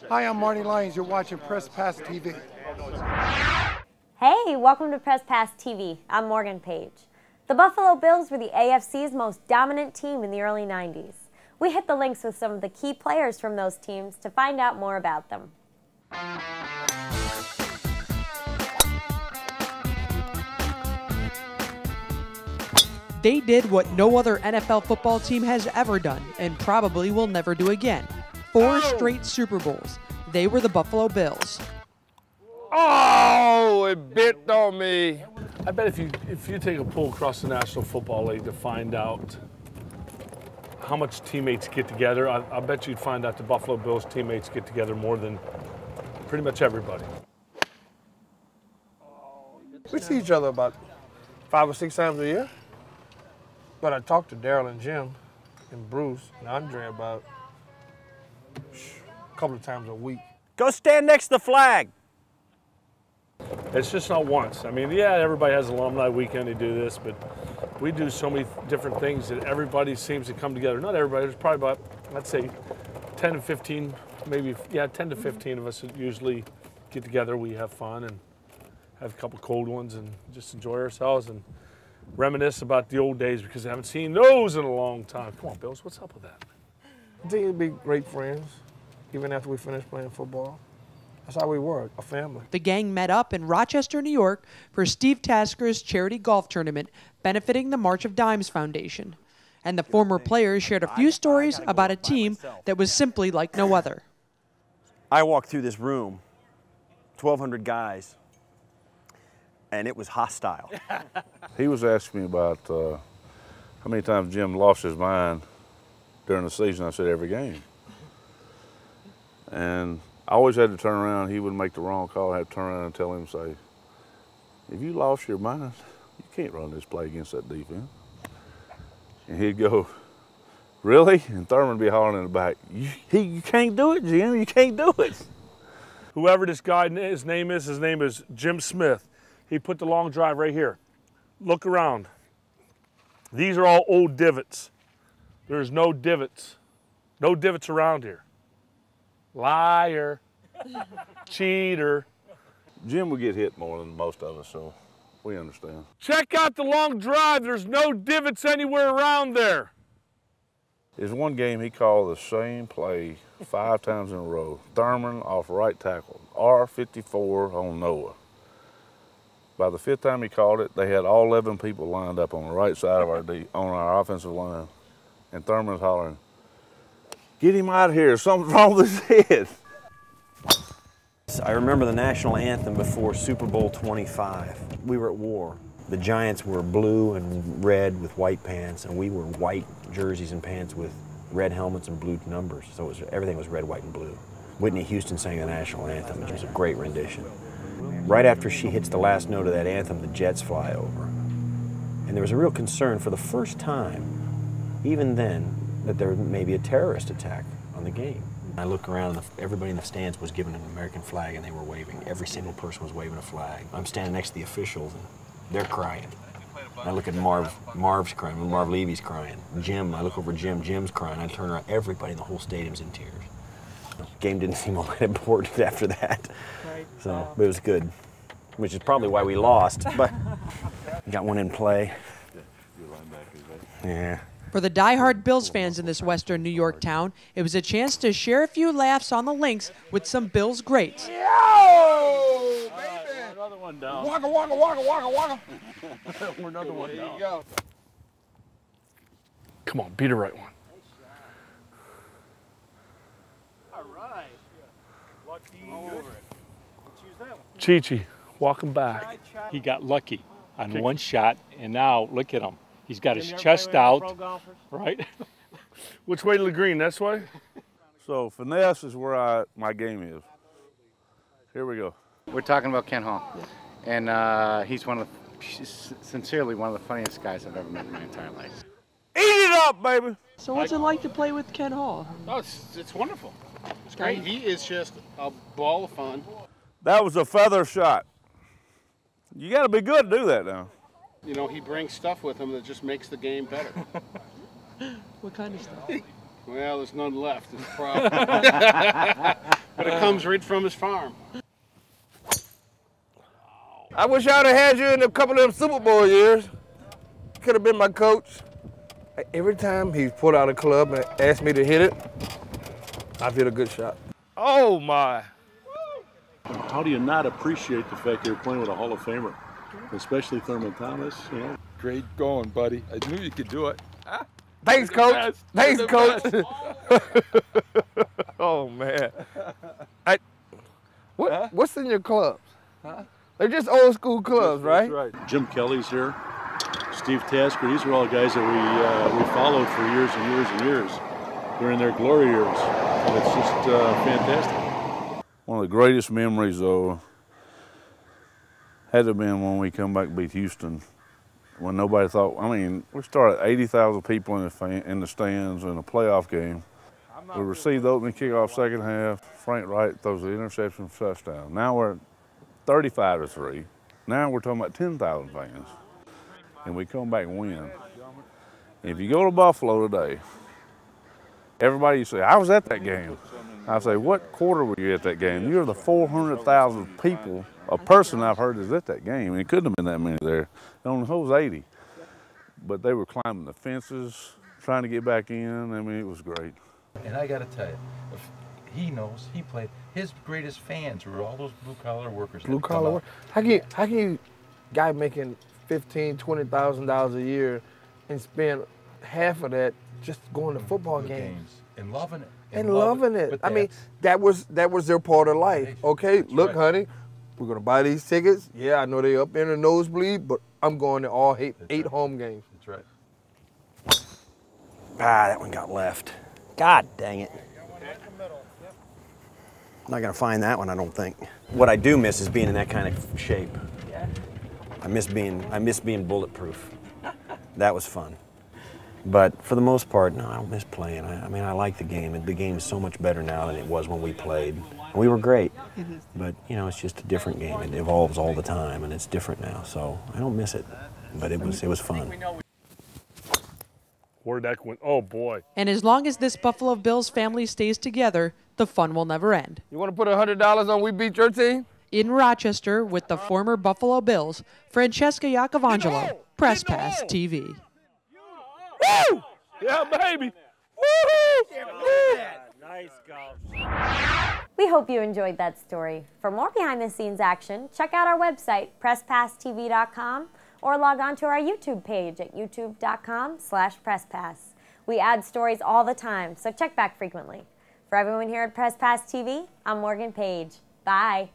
Hi, I'm Marty Lyons. You're watching Press Pass TV. Hey, welcome to Press Pass TV. I'm Morgan Page. The Buffalo Bills were the AFC's most dominant team in the early 90s. We hit the links with some of the key players from those teams to find out more about them. They did what no other NFL football team has ever done and probably will never do again. 4 straight Super Bowls. They were the Buffalo Bills. Oh, it bit on me. I bet if you take a poll across the National Football League to find out how much teammates get together, I bet you'd find out the Buffalo Bills teammates get together more than pretty much everybody. We see each other about 5 or 6 times a year. But I talk to Daryl and Jim and Bruce and Andre about a couple of times a week. Go stand next to the flag. It's just not once. I mean, yeah, everybody has alumni weekend, they do this, but we do so many different things that everybody seems to come together. Not everybody, there's probably about, let's say, 10 to 15, maybe, yeah, 10 to 15 of us that usually get together. We have fun and have a couple cold ones and just enjoy ourselves and reminisce about the old days because I haven't seen those in a long time. Come on, Bills, what's up with that? I think we'd be great friends, even after we finished playing football. That's how we were, a family. The gang met up in Rochester, New York for Steve Tasker's charity golf tournament benefiting the March of Dimes Foundation. And the former players shared a few stories about a team that was simply like no other. I walked through this room, 1,200 guys, and it was hostile. He was asking me about how many times Jim lost his mind during the season. I said every game. And I always had to turn around. He would make the wrong call. I had to turn around and tell him, say, if you lost your mind, you can't run this play against that defense. And he'd go, really? And Thurman would be hollering in the back, you can't do it, Jim. You can't do it. Whoever this guy, his name is Jim Smith. He put the long drive right here. Look around. These are all old divots. There's no divots. No divots around here. Liar. Cheater. Jim would get hit more than most of us, so we understand. Check out the long drive. There's no divots anywhere around there. There's one game he called the same play 5 times in a row. Thurman off right tackle, R54 on Noah. By the 5th time he called it, they had all 11 people lined up on the right side of on our offensive line. And Thurman's hollering, get him out of here, something's wrong with his head. I remember the national anthem before Super Bowl 25. We were at war. The Giants were blue and red with white pants, and we were white jerseys and pants with red helmets and blue numbers. So everything was red, white, and blue. Whitney Houston sang the national anthem, which was a great rendition. Right after she hits the last note of that anthem, the jets fly over. And there was a real concern for the first time, even then, that there may be a terrorist attack on the game. I look around and everybody in the stands was given an American flag and they were waving. Every single person was waving a flag. I'm standing next to the officials and they're crying. I look at Marv's crying, Marv Levy's crying. Jim, I look over Jim, Jim's crying. I turn around, everybody in the whole stadium's in tears. The game didn't seem all that important after that. So, but it was good, which is probably why we lost, but got one in play. Yeah. For the diehard Bills fans in this Western New York town, it was a chance to share a few laughs on the links with some Bills greats. Yo, baby! Another one down. Waka, waka, waka, waka, waka. We're another one down. There you go. Come on, be the right one. All right. Lucky. Over it. Choose that one. Chi-Chi, welcome back. He got lucky on one shot, and now look at him. He's got his chest out, right? Which way to the green? This way? So finesse is where my game is. Here we go. We're talking about Ken Hall, and he's sincerely one of the funniest guys I've ever met in my entire life. Eat it up, baby! So what's it like to play with Ken Hall? Oh, it's wonderful. It's great. He is just a ball of fun. That was a feather shot. You got to be good to do that now. You know, he brings stuff with him that just makes the game better. What kind of stuff? Well, there's none left. Is the problem. But it comes right from his farm. I wish I'd have had you in a couple of them Super Bowl years. Could have been my coach. Every time he pulled out a club and asked me to hit it, I'd hit a good shot. Oh, my. How do you not appreciate the fact that you're playing with a Hall of Famer, especially Thurman Thomas? You know, great going, buddy. I knew you could do it. Thanks, Coach. Thanks, Coach. Oh, man. What's in your clubs? Huh? They're just old school clubs, right? That's right. Jim Kelly's here. Steve Tasker. These are all guys that we followed for years and years and years during their glory years. And it's just fantastic. One of the greatest memories, though, had to have been when we come back and beat Houston. When nobody thought, I mean, we started 80,000 people in the stands in a playoff game. We received the opening kickoff second half. Frank Wright throws the interception for touchdown. Now we're at 35-3. Now we're talking about 10,000 fans. And we come back and win. If you go to Buffalo today, everybody say, I was at that game. I say, what quarter were you at that game? You're the 400,000 people, a person I've heard is at that game. And it couldn't have been that many there. It only holds 80. But they were climbing the fences, trying to get back in. I mean, it was great. And I got to tell you, if he knows, he played, his greatest fans were all those blue-collar workers. Blue-collar workers? How can you guy making $15,000, $20,000 a year and spend half of that just going to football games? And loving it. And loving it. I mean, that was their part of life. Okay, look, honey, we're going to buy these tickets. Yeah, I know they're up in the nosebleed, but I'm going to all eight home games. That's right. Ah, that one got left. God dang it. I'm not going to find that one, I don't think. What I do miss is being in that kind of shape. I miss being bulletproof. That was fun. But for the most part, no, I don't miss playing. I mean, I like the game. The game is so much better now than it was when we played. And we were great, but you know, it's just a different game. It evolves all the time, and it's different now. So I don't miss it, but it was fun. Where'd that went? Oh boy! And as long as this Buffalo Bills family stays together, the fun will never end. You want to put $100 on we beat your team? In Rochester, with the former Buffalo Bills, Francesca Iacovangelo, Press Pass TV. Woo! Yeah, baby! Woo-hoo! Nice golf. We hope you enjoyed that story. For more behind-the-scenes action, check out our website, presspasstv.com, or log on to our YouTube page at youtube.com/presspass. We add stories all the time, so check back frequently. For everyone here at Press Pass TV, I'm Morgan Page. Bye.